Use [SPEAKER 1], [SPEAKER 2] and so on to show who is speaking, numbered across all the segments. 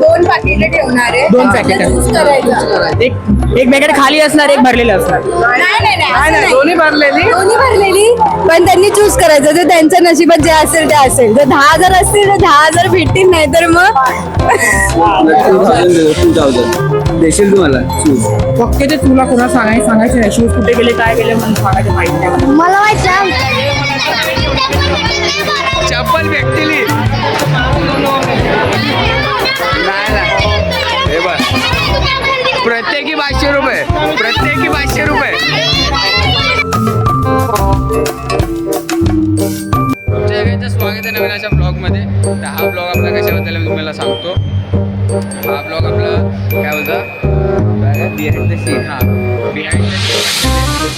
[SPEAKER 1] 2 पाकिटे ठेवणार आहे.
[SPEAKER 2] 2 पॅकेट
[SPEAKER 1] चूज करायचं.
[SPEAKER 2] एक पॅकेट खाली असणार, एक भरलेलं असणार.
[SPEAKER 1] नाही,
[SPEAKER 2] दोन्ही भरलेली.
[SPEAKER 1] दोन्ही भरलेली, पण त्यांनी चूज करायचं. ते त्यांच्या नशिबात जे असेल ते असेल. जर 10,000 असतील तर 10,000 भेटतील, नाही तर मग
[SPEAKER 3] 2,000 देशील तुम्हाला शूज.
[SPEAKER 2] फक्त ते तुला कोणा सांगायचं नाही. शूज कुठे गेले, काय गेले म्हणून सांगायचं माहिती नाही.
[SPEAKER 1] मला माहिती
[SPEAKER 3] चप्पल भेटतील. हे बघ, प्रत्येकी 500 रुपये. प्रत्येकी 500 रुपये. तुमच्या सगळ्यांचं स्वागत आहे नवीन अशा ब्लॉगमध्ये. तर हा ब्लॉग आपला कशाबद्दल मी तुम्हाला सांगतो. हा ब्लॉग आपला काय होता, behind the scene. Behind the scene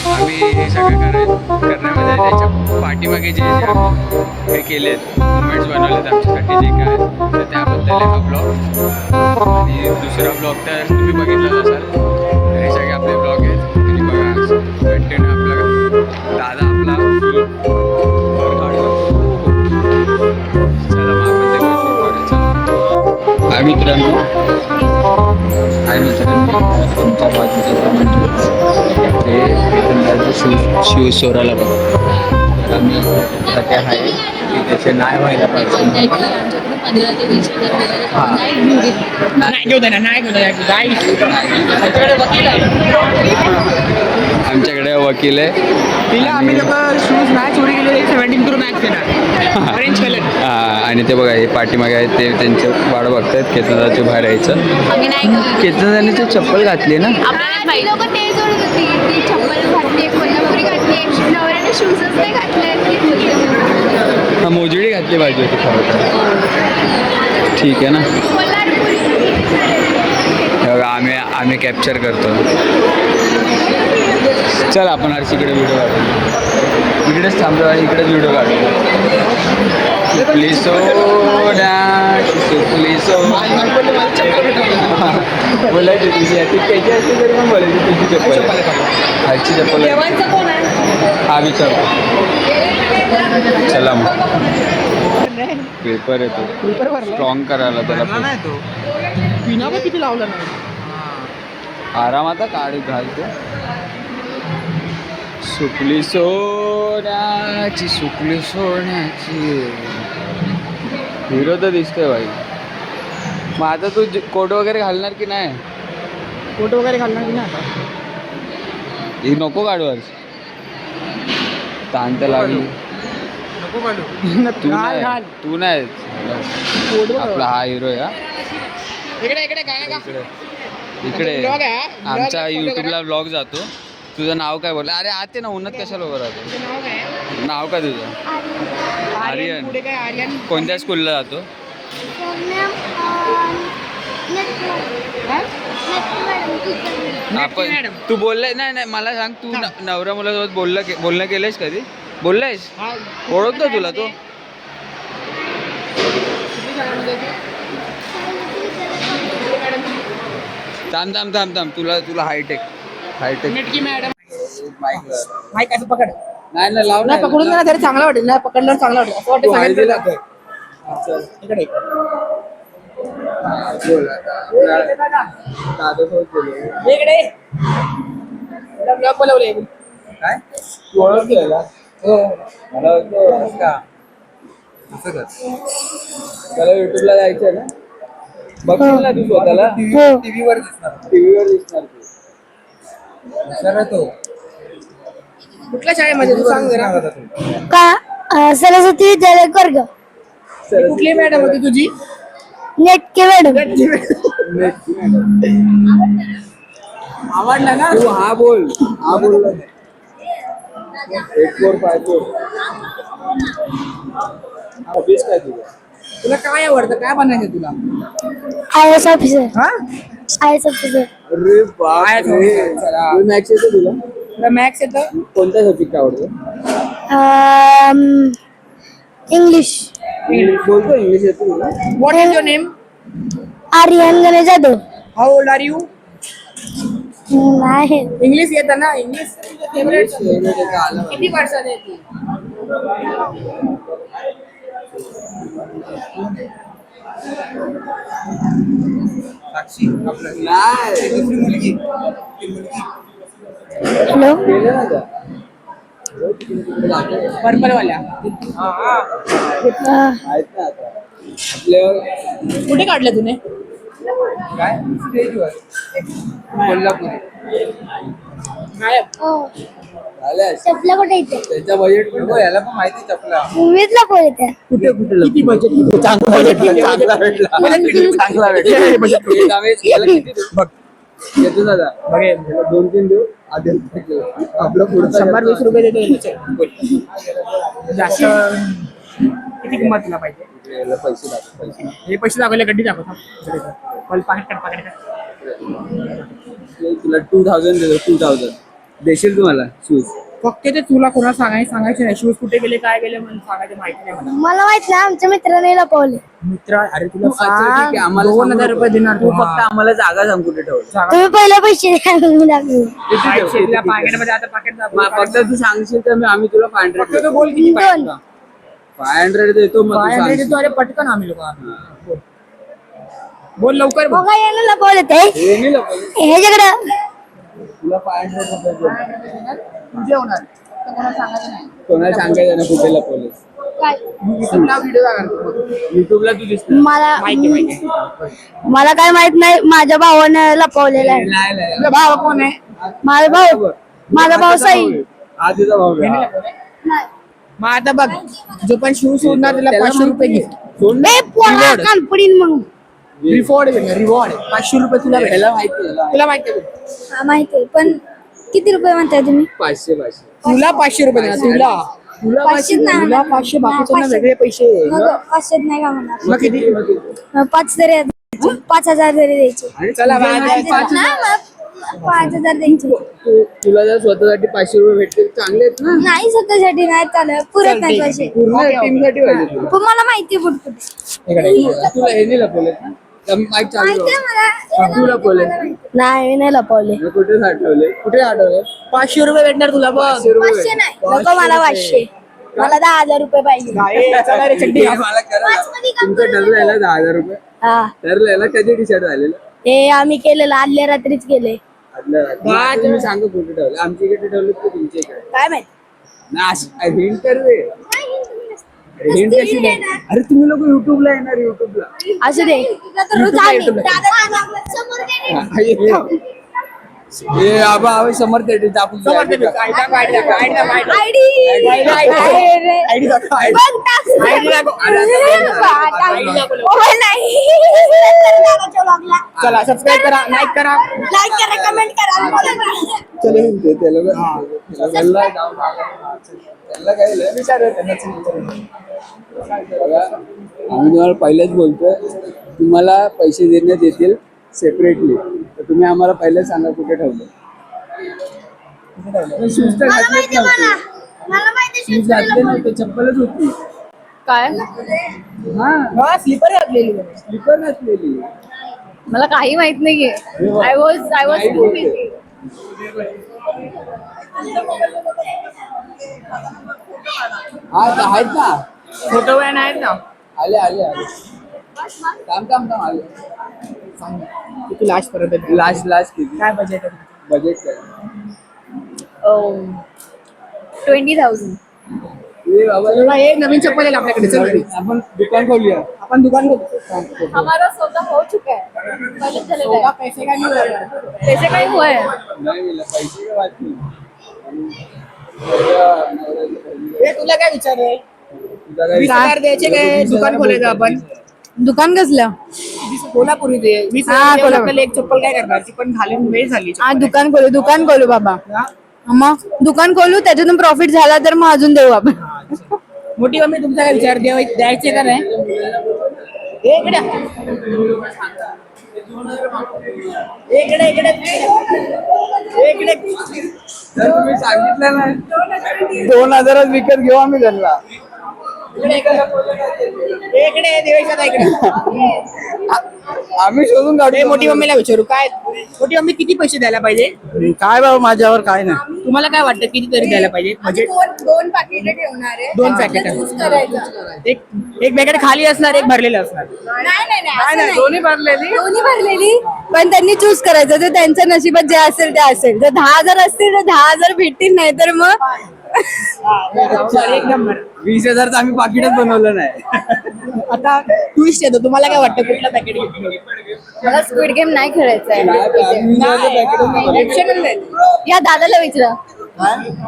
[SPEAKER 3] आम्ही हे सगळं करण्यामध्ये त्याच्या पाठीमागे जे आम्ही हे केलेत, मुवमेंट्स बनवलेत आमच्यासाठी जे काय, तर त्याबद्दल हा ब्लॉग. आणि दुसरा ब्लॉग तर तुम्ही बघितलाच असाल. हे सगळे आपले ब्लॉग आहेत आणि बघा कंटेंट आपला दादा आपला चला मग आपण ते शूट करूया. मित्रांनो तुमच्या बाजूचं ते शूज चोरायला बघा. आम्ही सध्या आहे की त्याचे नाही व्हायला पाहिजे. आमच्याकडे वकील आहे.
[SPEAKER 2] तिला आम्ही लोक शूज नाही चोरी केले, 17 करून मॅक्स देणार. Orange colour.
[SPEAKER 3] आणि ते बघा हे पाठीमागे आहेत, ते त्यांचं वाढ बघतायत. केतनदाच्या बाहेर यायचं. केतनदाने ते चप्पल घातली ना.
[SPEAKER 1] लोक ते जोडत होती. ती चप्पल घातली, कोल्हापुरी घातली, नवऱ्याने शूजच नाही घातले.
[SPEAKER 3] हा, मोजडी घातली पाहिजे होती खरं तर. ठीक आहे ना. हे बघा आम्ही कॅप्चर करतो. चल आपण हर्षीकडे व्हिडिओ काढू. इकडेच थांबलो आणि इकडेच व्हिडिओ काढू. सुकली सोडा सुकली बोलायची तुझी ती त्याची असते तरी पण बोलायची तुझी चप्पल. हरची चप्पल हा विचार. चला मग पेपर येतो स्ट्रॉंग करायला त्याला.
[SPEAKER 2] पिना पण किती लावला नाही.
[SPEAKER 3] आरामात काढ घालतो. सुकली सोन्याची सुकली सोन्याची. हिरो तर दिसतोय भाई. मग आता तू कोट वगैरे घालणार की नाही?
[SPEAKER 2] फोटो वगैरे घालणार की नाही?
[SPEAKER 3] ही नको काढू आज. ताण तर लागली. तू नाही तू नाही. आपला हा हिरो आहे. हा इकडे आमचा यूट्यूबला ब्लॉग जातो. तुझं नाव काय बोललं? अरे आते ना उन्हात कशाला उभं राहतो? नाव काय तुझं? आर्यन. कोणत्या स्कूलला जातो? आपण तू बोललाय नाही मला सांग. तू नवऱ्या मुलासोबत बोलणं केलंयस कधी? बोललायस? ओळखतो तुला तो? थांब तुला हायटेक
[SPEAKER 2] मॅडम
[SPEAKER 3] माईक
[SPEAKER 2] असं पकड.
[SPEAKER 3] नाही लाव
[SPEAKER 2] नाही पकडून ना तरी चांगला वाटेल. नाही पकडल्यावर चांगला वाटेल. असं वाटेल सगळ्यांना. इकडे इकडे ब्लॉग बोलवले
[SPEAKER 3] काय तू ओळखतोय का? हो मला ओळखतो का? असं कर. त्याला युट्यूबला जायचंय ना. बघशील ना तू स्वतःला? टीव्हीवर दिसणार तू. सर तो
[SPEAKER 2] कुठल्या शाळेमध्ये तू सांग जरा.
[SPEAKER 1] का सरस्वती विद्यालय वर्ग.
[SPEAKER 2] कुठली मॅडम होती तुझी?
[SPEAKER 1] नेटके मॅडम.
[SPEAKER 2] आवडला ना
[SPEAKER 3] तू हा बोलला 8454. ऑफिस काय तुझं?
[SPEAKER 2] तुला काय आवडतं? काय बनायचं तुला?
[SPEAKER 1] IAS officer.
[SPEAKER 2] हा
[SPEAKER 1] IAS ऑफिसर.
[SPEAKER 3] अरे बाप. मॅथ्स येतं तुला?
[SPEAKER 2] तुला मॅथ्स येतं?
[SPEAKER 3] कोणता सब्जेक्ट आवडतो?
[SPEAKER 1] इंग्लिश.
[SPEAKER 3] बोलतो इंग्लिश येतो तुला?
[SPEAKER 2] What is your name?
[SPEAKER 1] Aryan Ganesh Jadhav.
[SPEAKER 2] How old are you?
[SPEAKER 1] नाही.
[SPEAKER 2] इंग्लिश येतं ना? English favourite. किती वर्षाने येते?
[SPEAKER 1] हॅलो
[SPEAKER 2] पर्पल वाल्या कुठे काढलं तुने
[SPEAKER 3] कोल्हापूर
[SPEAKER 1] चपला कुठे येते
[SPEAKER 3] त्याचा बजेट याला पण माहिती चपला
[SPEAKER 1] मूवीजला कोण येते
[SPEAKER 3] कुठे कुठे
[SPEAKER 2] किती बजेट
[SPEAKER 3] चांगला भेटला बघ येतो दादा बघे 2-3 देऊ आधी आपलं पुढचं
[SPEAKER 2] 100-20 रुपये देतो जास्त किती किंमत तुला पाहिजे
[SPEAKER 3] पैसे
[SPEAKER 2] हे पैसे दाखवले गड्डी दाखव पाकिट
[SPEAKER 3] तुला 2000 देतो 2000 देशील तुम्हाला शूज
[SPEAKER 2] फक्त ते तुला कोणाला सांगायचे नाही शूज कुठे गेले काय गेले म्हणून सांगायचं माहिती नाही मला
[SPEAKER 1] मला माहित नाही आमच्या मित्राने लपवले
[SPEAKER 2] मित्र अरे तुला
[SPEAKER 3] ठीक आहे, आम्हाला
[SPEAKER 2] 2000 रुपये देणार
[SPEAKER 3] तू फक्त आम्हाला जागा सांग कुठे ठेवलं
[SPEAKER 1] तुम्ही पहिले पैसे द्या मी दाखवू.
[SPEAKER 2] पाकिटमध्ये आता पाकिट
[SPEAKER 3] फक्त तू सांगशील तर आम्ही तुला 500
[SPEAKER 2] तू बोल किती
[SPEAKER 1] दोन.
[SPEAKER 3] 500 देतो मग तू
[SPEAKER 2] 500
[SPEAKER 3] सांगशील.
[SPEAKER 2] देतो अरे पटकन आम्ही लोक बोल लवकर बोल
[SPEAKER 1] बघा यानं लपवले ते
[SPEAKER 3] हे नाही लपवलं.
[SPEAKER 1] ह्याच्याकडं
[SPEAKER 3] तुला 500 रुपये देतो.
[SPEAKER 2] तुझे होणार कोणाला सांगायचं नाही
[SPEAKER 3] कोणाला सांगायचं ना कुठे लपवले
[SPEAKER 1] काय
[SPEAKER 2] युट्यूबला व्हिडिओ
[SPEAKER 3] युट्यूबला तू दिसत
[SPEAKER 2] माहिती
[SPEAKER 1] मला काय माहित नाही माझ्या भावानं लपवलेलं आहे
[SPEAKER 3] नाही
[SPEAKER 2] तुझा भाव कोण आहे
[SPEAKER 1] माझा भाऊ साई
[SPEAKER 3] आधीचा भाऊ आहे.
[SPEAKER 2] मग आता बघ जो पण शूज सोडणार त्याला 500 रुपये गिफ्ट
[SPEAKER 3] सोड ना.
[SPEAKER 1] कानपडीन मग
[SPEAKER 2] रिवॉर्ड 500 रुपये तुला भेटेल
[SPEAKER 3] याला माहिती आहे, याला
[SPEAKER 2] तुला माहिती आहे
[SPEAKER 1] हा माहितीये पण किती रुपये म्हणताय तुम्ही
[SPEAKER 3] 500
[SPEAKER 2] तुला 500 रुपये देणार तुला
[SPEAKER 1] 500 नाही
[SPEAKER 2] तुला 500 बाकीच्यांना वेगळे पैसे
[SPEAKER 1] मग 500 नाही का म्हणणार
[SPEAKER 2] मग किती
[SPEAKER 1] 5 तरी द्यायचे 5000 तरी द्यायचे
[SPEAKER 3] आणि
[SPEAKER 2] चला
[SPEAKER 3] तुझ्या
[SPEAKER 2] बाय,
[SPEAKER 3] नाही,
[SPEAKER 2] बाय.
[SPEAKER 1] नाही, मग 5000 द्यायचे
[SPEAKER 3] तुला जर स्वतःसाठी 500 रुपये भेटतील चांगले आहेत ना
[SPEAKER 1] नाही स्वतःसाठी नाही चालत पुरत नाही पैसे
[SPEAKER 3] पूर्ण टीम साठी पाहिजे तुला.
[SPEAKER 1] पण मला माहितीये कुठे
[SPEAKER 2] इकडे.
[SPEAKER 3] तुला हे नाही लपवलं ना माईक चालू
[SPEAKER 1] माहितीये मला
[SPEAKER 3] तू लपवले
[SPEAKER 1] नाही मी नाही लपवले
[SPEAKER 3] मग कुठे साठवले कुठे साठवले
[SPEAKER 2] 500 रुपये भेटणार तुला बघ
[SPEAKER 3] 500 रुपये
[SPEAKER 1] 500 नाही नको मला 500 मला 10000 रुपये पाहिजे
[SPEAKER 2] चला रे चड्डी घाल.
[SPEAKER 3] मला करा ना. तुमचं ठरलं याला 10,000 रुपये
[SPEAKER 1] हा
[SPEAKER 3] ठरलं याला कधी डिसाईड झालेलं
[SPEAKER 1] हे आम्ही केलेलं आदल्या रात्रीच केले
[SPEAKER 3] आदल्या रात्री.
[SPEAKER 2] बा,
[SPEAKER 3] तुम्ही सांगा कुठे ठेवलं आमच्या इकडे ठेवलं की तुमच्या इकडे
[SPEAKER 1] काय माहित
[SPEAKER 3] हिंट कर रे हिंट कशी नाही अरे तुम्ही लोक युट्यूबला येणार युट्यूबला
[SPEAKER 1] असू दे
[SPEAKER 3] हे आबा आवे समर्थ theater चं आपण
[SPEAKER 2] समोर ते बघ. आयडी दाखव, आयडी दाखव, आयडी दाखव, आयडी दाखव.
[SPEAKER 1] आयडी
[SPEAKER 2] आयडी दाखव, आयडी. आयडी दाखव. चला सबस्क्राईब करा लाईक करा
[SPEAKER 1] लाईक करा कमेंट करा
[SPEAKER 3] चले म्हणते त्याला त्याला जाऊन त्याला काय लय विचार आहे त्यांना बघा, आम्ही तुम्हाला पहिलेच बोलतोय तुम्हाला पैसे देण्यात येतील सेपरेटली तर तुम्ही आम्हाला पहिले सांगा कुठे ठेवलं शूज तर घातलेच नव्हते शूज घातले नव्हते चप्पलच होती
[SPEAKER 1] काय
[SPEAKER 3] हा
[SPEAKER 2] स्लीपर घातलेली
[SPEAKER 3] स्लीपर घातलेली
[SPEAKER 1] मला काही माहित नाहीये आय वॉज
[SPEAKER 3] नाही
[SPEAKER 1] टू
[SPEAKER 3] बोलते.
[SPEAKER 1] बिझी
[SPEAKER 3] हा आहेत ना
[SPEAKER 2] फोटो वॅन आहेत ना
[SPEAKER 3] आले आले आले काम आले
[SPEAKER 2] किती लास्ट पर्यंत
[SPEAKER 3] लास्ट किती
[SPEAKER 2] काय बजेट
[SPEAKER 3] बजेट काय
[SPEAKER 1] 20,000
[SPEAKER 3] ए बाबा
[SPEAKER 2] तुला एक नवीन चप्पल आहे आपल्याकडे चल घरी.
[SPEAKER 3] आपण दुकान खोलूया
[SPEAKER 2] आपण दुकान खोलू
[SPEAKER 1] हमारा सौदा हो चुका है पहले चले
[SPEAKER 2] सौदा
[SPEAKER 1] गए
[SPEAKER 2] पैसे काय नाही होणार.
[SPEAKER 1] पैसे काही हुआ है
[SPEAKER 3] नाही मिळालं पैसे काय वाट नाही
[SPEAKER 2] ए, तुला काय विचार आहे
[SPEAKER 3] तुझा काय
[SPEAKER 2] 20,000 द्यायचे काय दुकान खोलायचं आपण
[SPEAKER 1] दुकान कसलं
[SPEAKER 2] कोल्हापुरी दे 20,000
[SPEAKER 1] हा,
[SPEAKER 2] देऊन
[SPEAKER 1] कोल्हापूर.
[SPEAKER 2] आपल्याला एक चप्पल काय करणार ती पण घालून वेळ झाली
[SPEAKER 1] हा दुकान खोलू बाबा
[SPEAKER 2] हा?
[SPEAKER 1] मग दुकान खोलू त्याच्यातून प्रॉफिट झाला तर मग अजून देऊ आपण
[SPEAKER 2] मोठी मम्मी तुमचा काय विचार द्यायचे का नाही ए, इकडे इकडे इकडे इकडे
[SPEAKER 3] जर तुम्ही सांगितलं ना 2,000च विकत घेऊ आम्ही त्यांना
[SPEAKER 2] इकडे देवाच्या इकडे
[SPEAKER 3] आम्ही शोधून
[SPEAKER 2] ए,
[SPEAKER 3] काढू
[SPEAKER 2] मोठी मम्मीला विचारू काय मोठी मम्मी किती पैसे द्यायला पाहिजे
[SPEAKER 3] काय बाबा माझ्यावर काय नाही
[SPEAKER 2] तुम्हाला काय वाटतं किती तरी द्यायला पाहिजे म्हणजे
[SPEAKER 1] दोन पाकिट ठेवणार आहे
[SPEAKER 2] 2 पॅकेट
[SPEAKER 1] करायचं
[SPEAKER 2] एक एक पॅकेट खाली असणार, एक भरलेलं असणार.
[SPEAKER 1] नाही
[SPEAKER 2] दोन्ही भरलेली.
[SPEAKER 1] दोन्ही भरलेली, पण त्यांनी चूज करायचं ते त्यांच्या नशिबात जे असेल ते असेल. जर 10,000 असतील तर 10,000 भेटतील, नाही तर मग
[SPEAKER 2] एक नंबर.
[SPEAKER 3] 20,000 आम्ही पाकिटच बनवलं नाही.
[SPEAKER 2] आता ट्विस्ट येतो, तुम्हाला काय वाटतं कुठलं पॅकेट घेतलं?
[SPEAKER 1] मला स्क्विड गेम नाही खेळायचा या दादाला विचारा.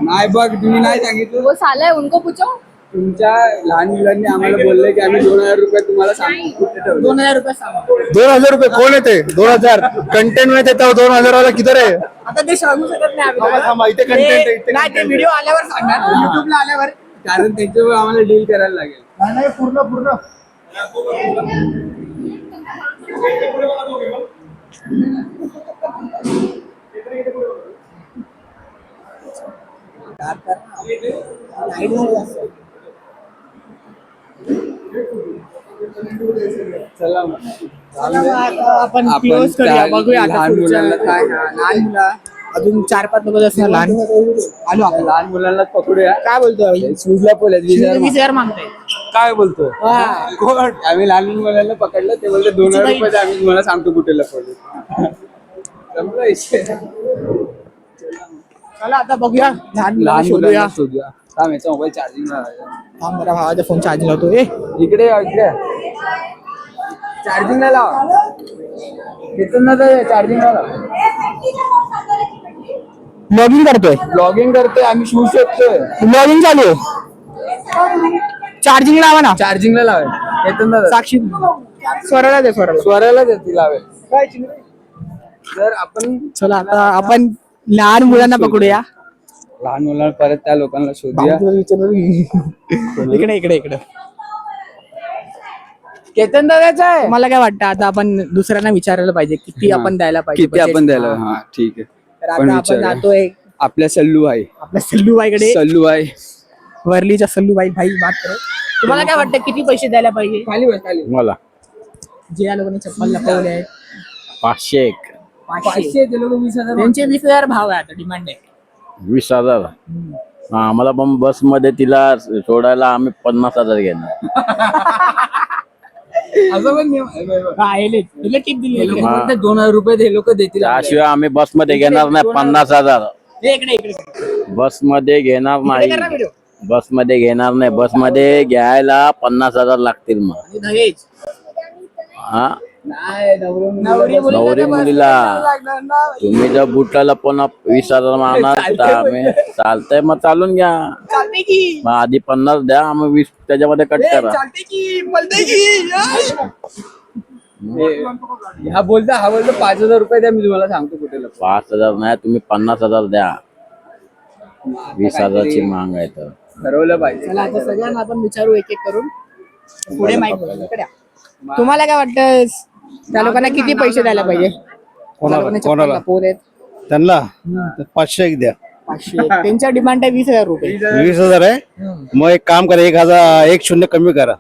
[SPEAKER 3] नाही बघ, तुम्ही नाही सांगितलं.
[SPEAKER 1] वो साला है, उनको पूछो.
[SPEAKER 3] तुमच्या लहान मुलांनी आम्हाला बोलले की आम्ही 2,000 रुपये तुम्हाला सांगू कुठे ठेवले.
[SPEAKER 2] 2,000 रुपये सांगा.
[SPEAKER 4] 2,000 रुपये कोण येते? 2,000 कंटेंट में देता 2,000 वाला किधर है?
[SPEAKER 2] आता ते सांगू शकत नाही आम्ही.
[SPEAKER 4] थांबा, इथे content आहे,
[SPEAKER 2] ते-
[SPEAKER 4] इथे
[SPEAKER 2] नाही, ते
[SPEAKER 4] content
[SPEAKER 2] व्हिडिओ आल्यावर सांगणार, युट्यूबला आल्यावर.
[SPEAKER 3] कारण त्यांच्यावर आम्हाला डील करायला लागेल.
[SPEAKER 4] नाही पूर्ण
[SPEAKER 3] चला मग.
[SPEAKER 2] आपण
[SPEAKER 3] आपण
[SPEAKER 2] close करूया,
[SPEAKER 3] त्या
[SPEAKER 2] बघूया आता
[SPEAKER 3] लहान
[SPEAKER 2] पुढच्या-
[SPEAKER 3] मुलांना काय-
[SPEAKER 2] लहान मुलं अजून 4-5 लोक असणार लहान. आलो आपण.
[SPEAKER 3] लहान मुलांना पकडूया.
[SPEAKER 2] काय बोलतोय?
[SPEAKER 3] शूजला बोलत
[SPEAKER 2] 20,000 मागताय.
[SPEAKER 3] काय बोलतो
[SPEAKER 2] हा.
[SPEAKER 3] कोण? आम्ही लहान मुलांना पकडलं, ते बोलले 2,000 रुपये आम्ही तुम्हाला सांगतो कुठे लपवले. संपला विषय.
[SPEAKER 2] चला आता बघूया लहान मुलांना
[SPEAKER 3] लहान
[SPEAKER 2] शोधूया.
[SPEAKER 3] मुलांना शोधूया. थांब, याचा मोबाईल चार्जिंग लावायचा.
[SPEAKER 2] थांब जरा, भावाचा फोन चार्जिंग लावतो.
[SPEAKER 3] इकडे चार्जिंग लावा. घेतलं ना तर चार्जिंग लावा.
[SPEAKER 2] लॉगिंग करतोय.
[SPEAKER 3] ब्लॉगिंग करतोय आम्ही, शूज शोधतोय.
[SPEAKER 2] लॉगिंग चालू आहे. चार्जिंग लावा ना.
[SPEAKER 3] चार्जिंगला लावेल. येतं ना
[SPEAKER 2] साक्षी स्वराला दे, स्वराला.
[SPEAKER 3] स्वराला देतील लावेल. जर आपण
[SPEAKER 2] चला आता आपण लहान मुलांना पकडूया.
[SPEAKER 3] लहान मुलांना परत त्या लोकांना शोधूया.
[SPEAKER 2] इकडे इकडे इकडे.
[SPEAKER 3] केतन दादाचा आहे.
[SPEAKER 2] मला काय वाटतं आता आपण दुसऱ्यांना विचारायला पाहिजे किती
[SPEAKER 3] हा.
[SPEAKER 2] आपण द्यायला पाहिजे.
[SPEAKER 3] किती आपण द्यायला. हा ठीक आहे.
[SPEAKER 2] तर
[SPEAKER 3] पण
[SPEAKER 2] आता आपण
[SPEAKER 3] विचारूया.
[SPEAKER 2] जातोय
[SPEAKER 3] आपल्या सल्लू आहे.
[SPEAKER 2] आपल्या सल्लूबाईकडे.
[SPEAKER 3] सल्लू आहे.
[SPEAKER 2] वरलीच्या सल्लूबाई भाई बात करो. तुम्हाला काय वाटतं किती पैसे द्यायला पाहिजे?
[SPEAKER 3] खाली बस, खाली.
[SPEAKER 4] मला
[SPEAKER 2] जे या लोकांनी चप्पल लपवले आहेत
[SPEAKER 4] 501
[SPEAKER 3] 500 ते लोक 20,000.
[SPEAKER 2] त्यांचे 20,000 भाव आहे आता, डिमांड आहे.
[SPEAKER 4] 20,000. आम्हाला पण बस मध्ये तिला सोडायला आम्ही 50,000 घेणार.
[SPEAKER 3] असं पण नियम आहे.
[SPEAKER 2] हा, हेले टिप दिली.
[SPEAKER 3] हे लोक म्हणतात 2,000 रुपये हे लोक देतील.
[SPEAKER 4] त्याशिवाय आम्ही बस मध्ये घेणार नाही 50,000.
[SPEAKER 2] इकडे इकडे
[SPEAKER 4] बस मध्ये घेणार नाही.
[SPEAKER 2] करा व्हिडिओ.
[SPEAKER 4] बस मध्ये घेणार नाही. बस मध्ये घ्यायला 50,000 लागतील मग.
[SPEAKER 2] आणि दहेज.
[SPEAKER 4] हा,
[SPEAKER 3] नाही,
[SPEAKER 2] नवरी मुलीला
[SPEAKER 4] नवरी
[SPEAKER 2] तर बस
[SPEAKER 4] मुलीला
[SPEAKER 2] लागणार ना.
[SPEAKER 4] तुम्ही जर बुटाला पण 20,000 मागणार तर आम्ही चालतंय मग चालून घ्या.
[SPEAKER 2] चालते की.
[SPEAKER 4] मग आधी 50 द्या, मग 20 त्याच्यामध्ये कट करा.
[SPEAKER 2] चालते की, बोलते की.
[SPEAKER 3] हा बोलतो 5,000 रुपये द्या, मी तुम्हाला सांगतो कुठे लपवलं.
[SPEAKER 4] 5,000 नाही, तुम्ही 50,000 द्या. 20,000 ची मांग आहे तर.
[SPEAKER 3] ठरवलं पाहिजे.
[SPEAKER 2] चला आता सगळ्यांना आपण विचारू एक एक करून. पुढे माईक इकडे या. तुम्हाला काय वाटतं त्या लोकांना किती पैसे द्यायला पाहिजे? त्या लोकांनी चप्पल लपवले आहेत.
[SPEAKER 4] त्यांना 501 द्या.
[SPEAKER 2] 500. त्यांच्या डिमांड आहे 20,000 रुपये.
[SPEAKER 4] 20,000 आहे. मग एक काम करा, 1,000 कमी करा.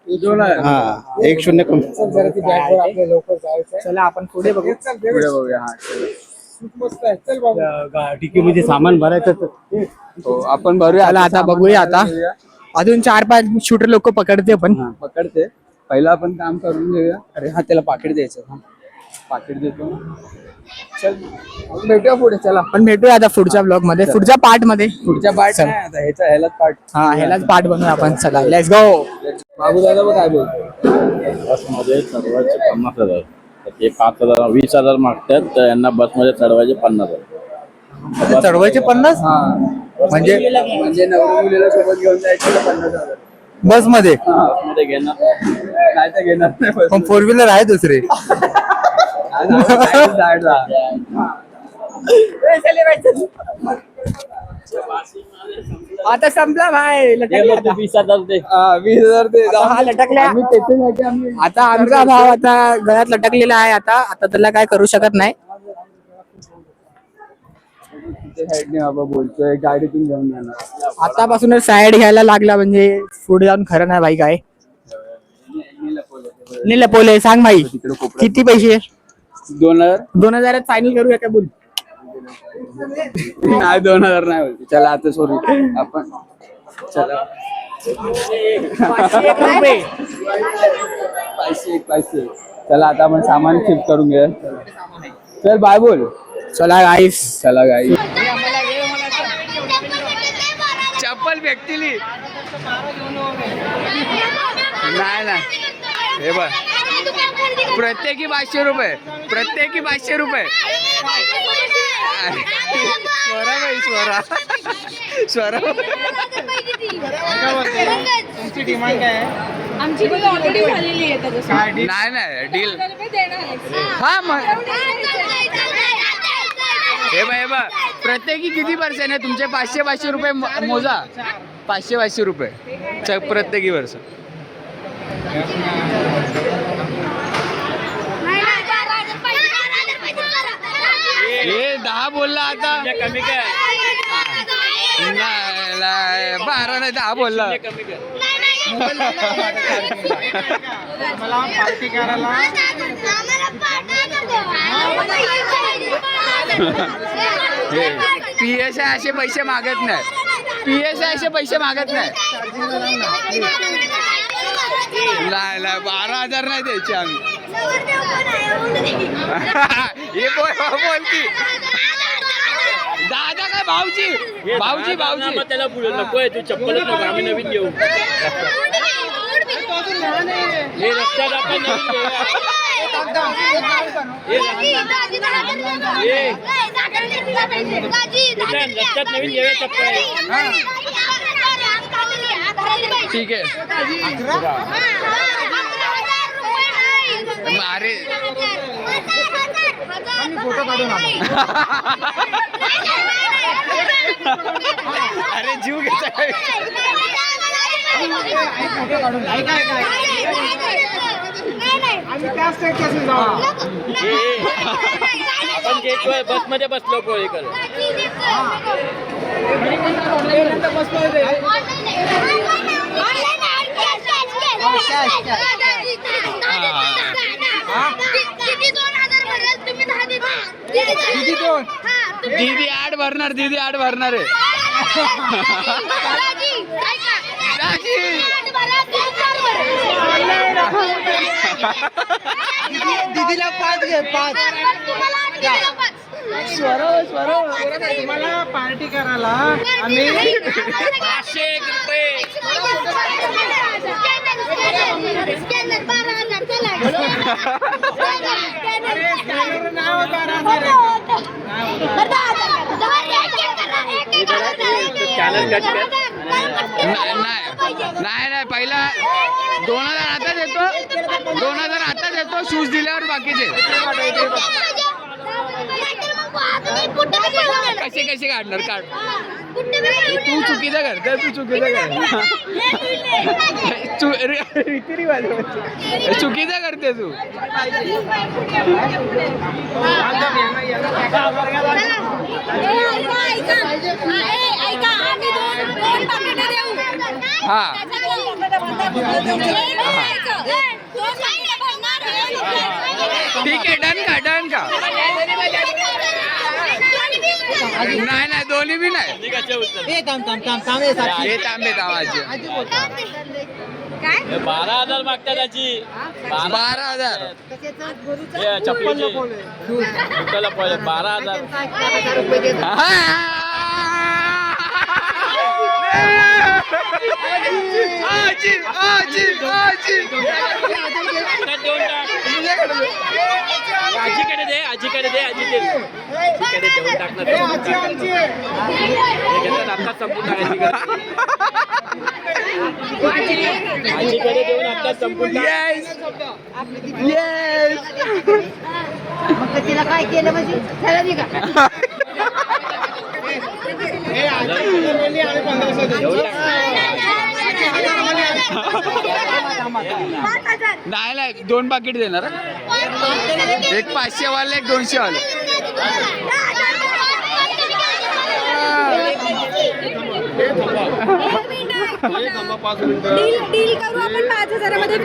[SPEAKER 3] 2,000.
[SPEAKER 4] हा, 1,000 कमी.
[SPEAKER 3] जरा ती बॅग वर आपल्या लवकर जायचं.
[SPEAKER 2] चला आपण पुढे बघू.
[SPEAKER 3] पुढे बघूया. हा, मस्त आहे. चल बाबा.
[SPEAKER 4] मध्ये सामान भरायचं.
[SPEAKER 3] हो, आपण भरूया.
[SPEAKER 2] चला आता बघूया आता. अजून 4-5 शूटर लोक पकडते पण.
[SPEAKER 3] हा, पकडते. पहिला आपण काम करून घेऊया. अरे हा, त्याला पाकिट द्यायचं. हा, पाकिट देतो. चल भेटूया पुढे. चला
[SPEAKER 2] पण भेटूया आता पुढच्या ब्लॉग मध्ये, पुढच्या पार्ट मध्ये.
[SPEAKER 3] पुढच्या पार्ट नाही आता, ह्यालाच पार्ट.
[SPEAKER 2] हा, ह्यालाच पार्ट बनवूया आपण. चला लेट्स गो.
[SPEAKER 3] बाबू दादा बघ काय बोलतो.
[SPEAKER 4] बस मध्ये चढवायचे 50,000. तर ते 5,000 20,000 मागतात, तर यांना बस मध्ये चढवायचे 50,000.
[SPEAKER 2] चढवायचे 50.
[SPEAKER 3] हा,
[SPEAKER 2] म्हणजे
[SPEAKER 3] म्हणजे नवरी मुलीला सोबत घेऊन जायचं तर 50,000.
[SPEAKER 2] बस मध्ये.
[SPEAKER 3] हा,
[SPEAKER 4] बस मध्ये घेणार.
[SPEAKER 3] नाही तर घेणार नाही बस.
[SPEAKER 2] पण 4 व्हीलर आहे दुसरे. आता संपला भाई. लटकला आता.
[SPEAKER 4] 20,000 दे.
[SPEAKER 3] 20,000 दे.
[SPEAKER 2] हा, लटकल्या.
[SPEAKER 3] आम्ही तेथे नाही की आम्ही
[SPEAKER 2] आता आमचा भाव आता गळ्यात लटकलेला आहे. आता त्याला काय करू शकत नाही.
[SPEAKER 3] तिथे साईडने बाबा बोलतोय, गाडीतून घेऊन जाणार.
[SPEAKER 2] आतापासूनच साईड घ्यायला लागला म्हणजे पुढे जाऊन खरं नाही भाई. काय नाही लपवले सांग भाई. किती पैसे?
[SPEAKER 3] 2,000.
[SPEAKER 2] 2,000 फायनल करूया काय बोल.
[SPEAKER 3] नाही 2,000 नाही बोलते. चला आता सॉरी आपण. चला
[SPEAKER 2] ₹501.
[SPEAKER 3] पैसे चला आता आपण सामान शिफ्ट करून घे. चल बाय बोल.
[SPEAKER 2] चला गाईस.
[SPEAKER 3] चला गाई. चप्पल भेटतील नाही ना. हे बघ प्रत्येकी 500 रुपये. प्रत्येकी 500 रुपये. स्वरा बाई स्वरा स्वरा.
[SPEAKER 2] तुमची डिमांड काय आहे?
[SPEAKER 1] आमची बिल ऑलरेडी झालेली आहे त्याच्यासाठी.
[SPEAKER 3] नाही डील. हा मग हे बघ प्रत्येकी किती पर्सेंट आहे तुमचे? 500 रुपये मोजा. 500 रुपये प्रत्येकी वर्ष. हे 10 बोलला आता.
[SPEAKER 4] कमी काय
[SPEAKER 3] नाही 12 नाही 10 बोलला.
[SPEAKER 2] मला पार्टी करायला
[SPEAKER 3] PSI असे पैसे मागत नाही. PSI असे पैसे मागत नाही. नाही 12,000 नाही द्यायचे आम्ही. हे बोलती दादा काय भाऊजी
[SPEAKER 4] त्याला पुढे नकोय तू चप्पलच नको आम्ही नवीन घेऊ. हे रस्त्यात आपण नवीन घेऊया. रस्त्यात नवीन घेऊया चप्पल.
[SPEAKER 3] ठीक आहे. अरे
[SPEAKER 2] फोटो काढून
[SPEAKER 3] अरे जीव घेता.
[SPEAKER 2] फोटो काढून आम्ही त्या स्टेटपासून जाऊ.
[SPEAKER 4] आपण गेटवर बस मध्ये बसलो कोळीकर.
[SPEAKER 3] दीदी 8 भरणार. दीदी 8 भरणार आहे.
[SPEAKER 2] दीदीला 5 घे. 5 तुम्हाला पार्टी करायला आम्ही
[SPEAKER 4] 501 रुपये.
[SPEAKER 3] नाही पहिला 2000 आता देतो. 2000 आता देतो. शूज दिल्यावर बाकीचे कसे काढणार. काढ तू चुकीचं करते. तू चुकीचं रीतिरिवाज चुकीचं करते तू. हा ठीक आहे. डन का नाही दोन्ही बी नाही.
[SPEAKER 2] हे
[SPEAKER 3] तांबे तावाचे
[SPEAKER 4] 12,000 मागतात आजी.
[SPEAKER 3] 12,000
[SPEAKER 4] चप्पल 12,000. आजीकडे दे. आजीकडे देऊन टाकणार. आता संपून टाकायची. आजीकडे देऊन आता संपून
[SPEAKER 1] मग तिला काय केलं म्हणजे झालं का?
[SPEAKER 3] नाही 2 पाकिट देणार. एक 500 वाला एक 200 वाला.
[SPEAKER 1] डील करू आपण 5,000 मध्ये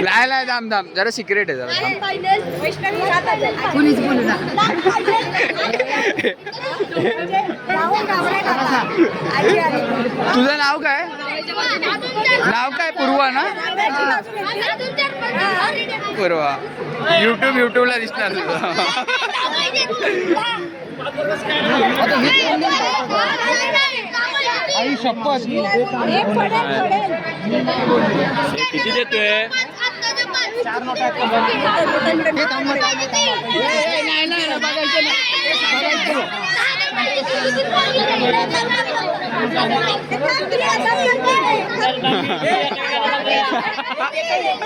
[SPEAKER 3] नाही थांब थांब जरा सिक्रेट आहे जरा थांब.
[SPEAKER 2] कुणीच बोलू नका.
[SPEAKER 3] तुझं नाव काय पूर्वा ना पूर्वा युट्यूबला दिसणार तुझं.
[SPEAKER 2] आई शपथ.
[SPEAKER 4] किती देतोय?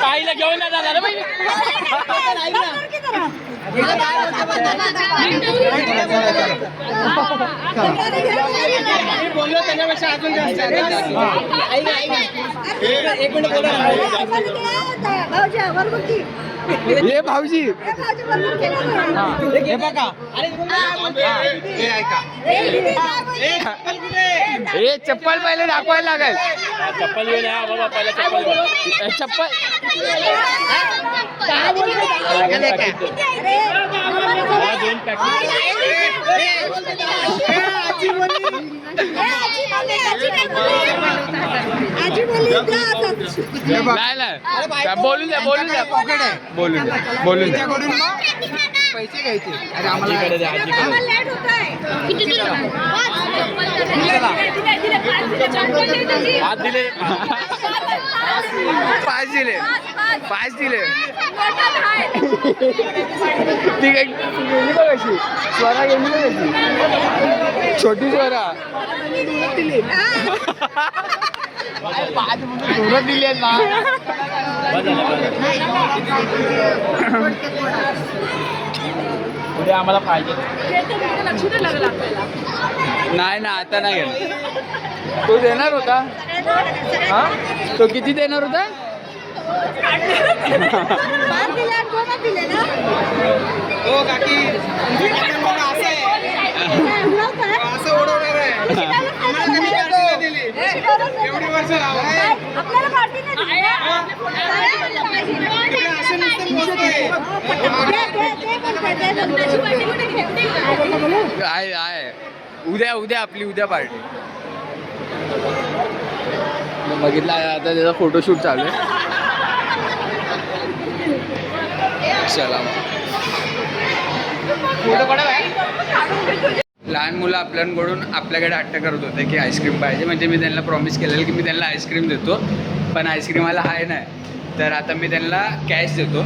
[SPEAKER 3] काहीला घेऊन नाही जाणार बाई.
[SPEAKER 2] बोललो त्याच्यापेक्षा अजून जास्त. एक मिनिट बोला.
[SPEAKER 3] ये भाऊजी
[SPEAKER 2] हे बघा.
[SPEAKER 3] हे चप्पल पहिले दाखवायला लागेल.
[SPEAKER 4] चप्पल घेऊन या बाबा, पहिला चप्पल घेऊन.
[SPEAKER 3] चप्पल नाही बोलून द्या
[SPEAKER 2] पैसे घ्यायचे. अरे
[SPEAKER 4] आजीकडे द्या, आजीकडे. हात दिले.
[SPEAKER 3] 5 दिले ती गेली बघ अशी स्वरा गेली बघ अशी छोटी स्वरा 5 म्हणून थोडं दिले ना.
[SPEAKER 4] पुढे आम्हाला पाहिजे.
[SPEAKER 3] नाही ना आता नाही गेला. तो देणार होता हा तो किती देणार होता.
[SPEAKER 2] हो काकी असं उडवणार आहे. आम्हाला कमी पार्टी दिली. एवढी वर्ष
[SPEAKER 3] आहे उद्या आपली उद्या पार्टी. बघितला आता त्याचा फोटोशूट चालू आहे. चला लहान मुलं आपल्याकडे हट्ट करत होते की आईस्क्रीम पाहिजे. म्हणजे मी त्यांना प्रॉमिस केलेलं की मी त्यांना आईस्क्रीम देतो पण आईस्क्रीमवाला आहे नाही. तर आता मी त्यांना कॅश देतो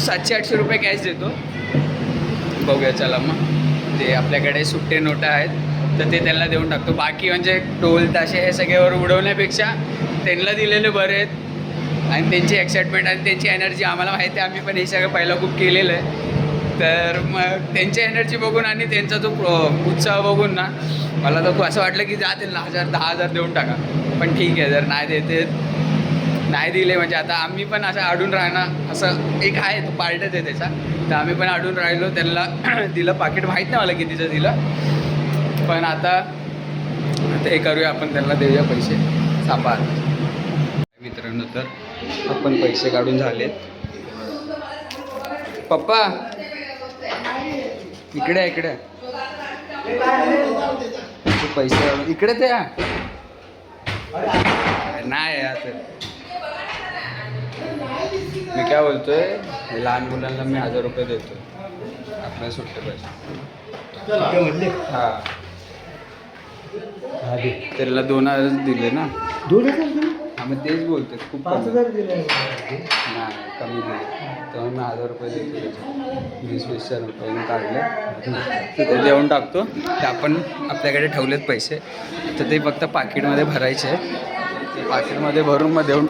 [SPEAKER 3] 700-800 रुपये कॅश देतो. बघूया चला मग ते आपल्याकडे सुट्टे नोटा आहेत तर ते त्यांना देऊन टाकतो. बाकी म्हणजे टोल ताशे हे सगळ्यावर उडवण्यापेक्षा त्यांना दिलेले बरे आहेत आणि त्यांची एक्साइटमेंट आणि त्यांची एनर्जी आम्हाला माहिती आहे. आम्ही पण हे सगळं पहिलं खूप केलेलं आहे. तर मग त्यांची एनर्जी बघून आणि त्यांचा जो उत्साह बघून ना मला तर असं वाटलं की जा त्यांना 1000 देऊन टाका. पण ठीक आहे जर नाही दिले म्हणजे आता आम्ही पण असं अडून राहणं असं एक आहे तो पार्टच आहे त्याचा. तर आम्ही पण अडून राहिलो त्यांना दिलं पाकिट माहीत नाही मला कितीचं दिलं. पण आता हे करूया आपण त्यांना देऊया पैसे सापार. मित्रांनो तर आपण पैसे काढून झालेत. पप्पा इकडे पैसे इकडे ते नाही आता मी काय बोलतोय लहान मुलांना मी 1000 रुपये देतो आपल्याला सुट्टे पैसे. हां त्याला 2000 दिले ना.
[SPEAKER 5] 2000 दिले.
[SPEAKER 3] हां मग तेच बोलतोय खूप
[SPEAKER 5] 5000 दिले.
[SPEAKER 3] नाही कमी दिले तेव्हा मी 1000 रुपये देतो. 20-20 रुपये काढले तर ते देऊन टाकतो. ते आपण आपल्याकडे ठेवलेत पैसे तर ते फक्त पाकिटमध्ये भरायचे. ते पाकिटमध्ये भरून मग देऊन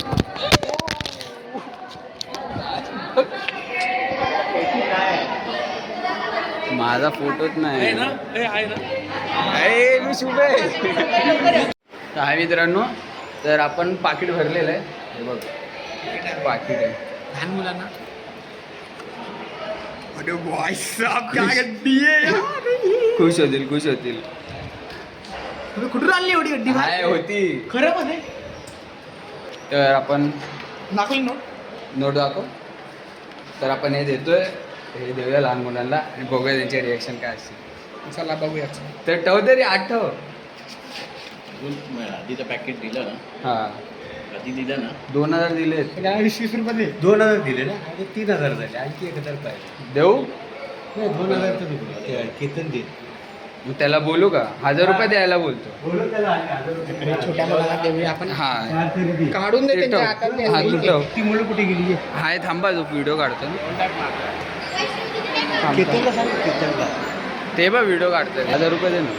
[SPEAKER 3] माझा फोटोच नाही मी शुभे. हाय मित्रांनो तर आपण पाकिट भरलेलं आहे. हे बघ पाकिट आहे लहान मुलांना. अरे भाई साहब क्या गड्डी आहे. खुश होतील
[SPEAKER 2] कुठून आणली एवढी गड्डी?
[SPEAKER 3] हाय होती
[SPEAKER 2] खरं मध्ये
[SPEAKER 3] तर आपण
[SPEAKER 2] दाखवली नोट
[SPEAKER 3] नोट दाखव. तर आपण हे देतोय, हे देऊया लहान मुलांना आणि बघूया त्यांचे रिॲक्शन काय असते.
[SPEAKER 2] चला बघूया.
[SPEAKER 3] तर ठेव तरी आठव.
[SPEAKER 4] आधीचं पॅकेट दिलं ना,
[SPEAKER 3] हां
[SPEAKER 4] आधी दिलं ना
[SPEAKER 3] 2000 दिलेत.
[SPEAKER 2] 20 रुपये दे.
[SPEAKER 5] 2000 दिले ना आणि 3000 झाले, आणखी 1000 पाहिजे.
[SPEAKER 3] देऊ
[SPEAKER 5] नाही 2000 तर दिले. केतन दे.
[SPEAKER 3] मग त्याला बोलू का? 1000 रुपये द्यायला बोलतो.
[SPEAKER 5] बोलू त्याला आणि 1000 रुपये.
[SPEAKER 2] छोट्या मुलाला देऊया आपण.
[SPEAKER 3] हां
[SPEAKER 5] चार तरी दे.
[SPEAKER 2] काढून दे
[SPEAKER 3] ते
[SPEAKER 2] त्यांच्या
[SPEAKER 3] ठेव.
[SPEAKER 2] हातात.
[SPEAKER 3] हा, तू ठेव.
[SPEAKER 5] ती मुलं कुठे गेली?
[SPEAKER 3] हाय थांबा, जो व्हिडिओ काढतो ना.
[SPEAKER 5] केतनला सांग, केतनला.
[SPEAKER 3] ते बघ व्हिडिओ काढतोय. 1000 रुपये दे ना.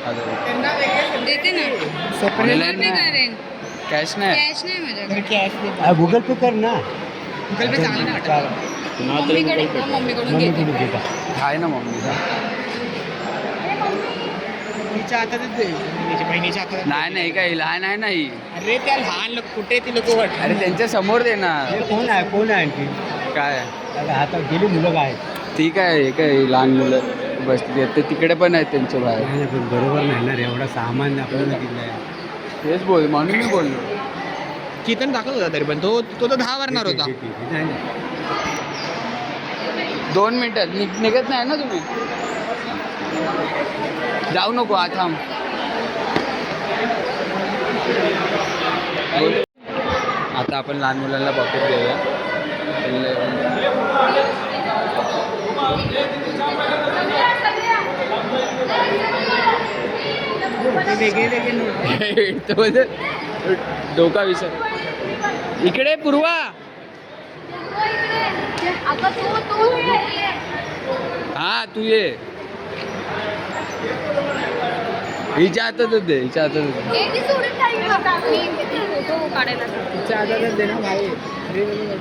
[SPEAKER 3] 1000 रुपये
[SPEAKER 2] त्यांना वेगळे
[SPEAKER 1] देते ना.
[SPEAKER 3] ऑनलाईन
[SPEAKER 1] पे करेन.
[SPEAKER 3] कॅश नाही.
[SPEAKER 1] कॅश नाही माझ्याकडे.
[SPEAKER 2] कॅश दे.
[SPEAKER 5] हा, गुगल पे कर ना.
[SPEAKER 2] गुगल पे चांगलं नाही
[SPEAKER 5] चालेल.
[SPEAKER 2] वाटत.
[SPEAKER 1] मम्मीकडे मम्मीकडून घेते.
[SPEAKER 5] मम्मीकडून घे का?
[SPEAKER 3] आहे ना मम्मीचा.
[SPEAKER 2] तिच्या हातातच दे. बहिणीच्या हातात.
[SPEAKER 3] नाही नाही काही लहान आहे नाही.
[SPEAKER 2] अरे त्या लहान लोक कुठे ती लोक वाटत.
[SPEAKER 3] अरे त्यांच्या समोर दे ना.
[SPEAKER 5] हे कोण आहे? कोण आहे आणखी?
[SPEAKER 3] काय
[SPEAKER 5] आता हातात गेली मुलं काय?
[SPEAKER 3] ठीक आहे. हे काय लहान मुलं बसली ते तिकडे पण आहेत त्यांच्या बाहेर.
[SPEAKER 5] नाही, पण बरोबर नाही ना रे, एवढा सामान आपल्याला दिलंय.
[SPEAKER 3] तेच बोल म्हणून मी बोललो.
[SPEAKER 2] कितन दाखवत होता तरी पण तो तो तर 10 वरणार होता.
[SPEAKER 5] नाही, नाही.
[SPEAKER 3] 2 मिनिटात निघत नाही ना तुम्ही. जाऊ नको आता थांब. बोल. आता आपण लहान मुलांना पॉकेट देऊया.
[SPEAKER 2] वेगळे वेगळे नोट.
[SPEAKER 3] तो बोलतो, डोका विसर. इकडे पूर्वा. हा तू ये. हिच्या हातातच दे. हिच्या हातातच दे.
[SPEAKER 2] तिच्या हातातच दे ना भाई. अरे वेगळे.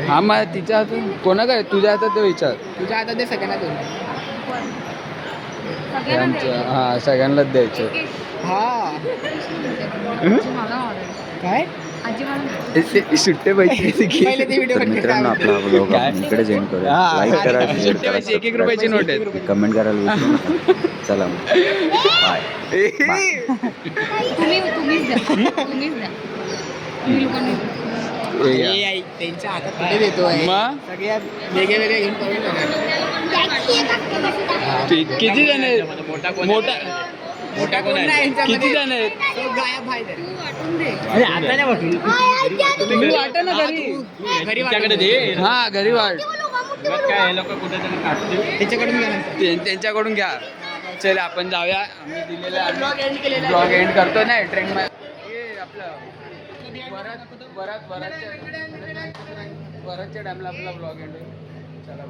[SPEAKER 3] हा मग तिच्या हातात कोणा काय तुझ्या हातात तो विचार.
[SPEAKER 2] तुझ्या हातात दे सगळ्यांना दोन.
[SPEAKER 3] हा सगळ्यांनाच द्यायचं.
[SPEAKER 2] हा काय
[SPEAKER 3] सुट्टे पैसे
[SPEAKER 2] पहिले ते व्हिडिओ
[SPEAKER 6] मित्रांनो आपला हा ब्लॉग आपण इकडेच एंड करूया. लाईक करा, शेअर करा,
[SPEAKER 3] 1 रुपयाची नोट आहे.
[SPEAKER 6] कमेंट करायला विसरू नका. चला मग बाय.
[SPEAKER 1] तुम्हीच द्या. तुम्हीच द्या. तुम्ही लोकांनी
[SPEAKER 2] त्यांच्या हातात कुठे देतोय.
[SPEAKER 3] मग?
[SPEAKER 2] सगळ्या वेगळे वेगळे घेऊन पळून
[SPEAKER 3] किती जण आहेत? मोठा
[SPEAKER 2] मोठा कोण नाही
[SPEAKER 3] किती जण आहेत?
[SPEAKER 2] गायब आहे तरी.
[SPEAKER 5] अरे आता नाही वाटलं.
[SPEAKER 3] तुम्ही वाटा ना घरी.
[SPEAKER 2] घरी वाटत.
[SPEAKER 3] हा घरी वाट.
[SPEAKER 2] त्याच्याकडून घ्या नंतर.
[SPEAKER 3] त्यांच्याकडून घ्या. चल आपण जाऊया. आम्ही दिलेला
[SPEAKER 2] ब्लॉग एंड केलेला आहे.
[SPEAKER 3] ब्लॉग एंड करतो ना ट्रेंड मध्ये. आपलं वरातच्या टाइमला आपला ब्लॉग एंड होईल. चला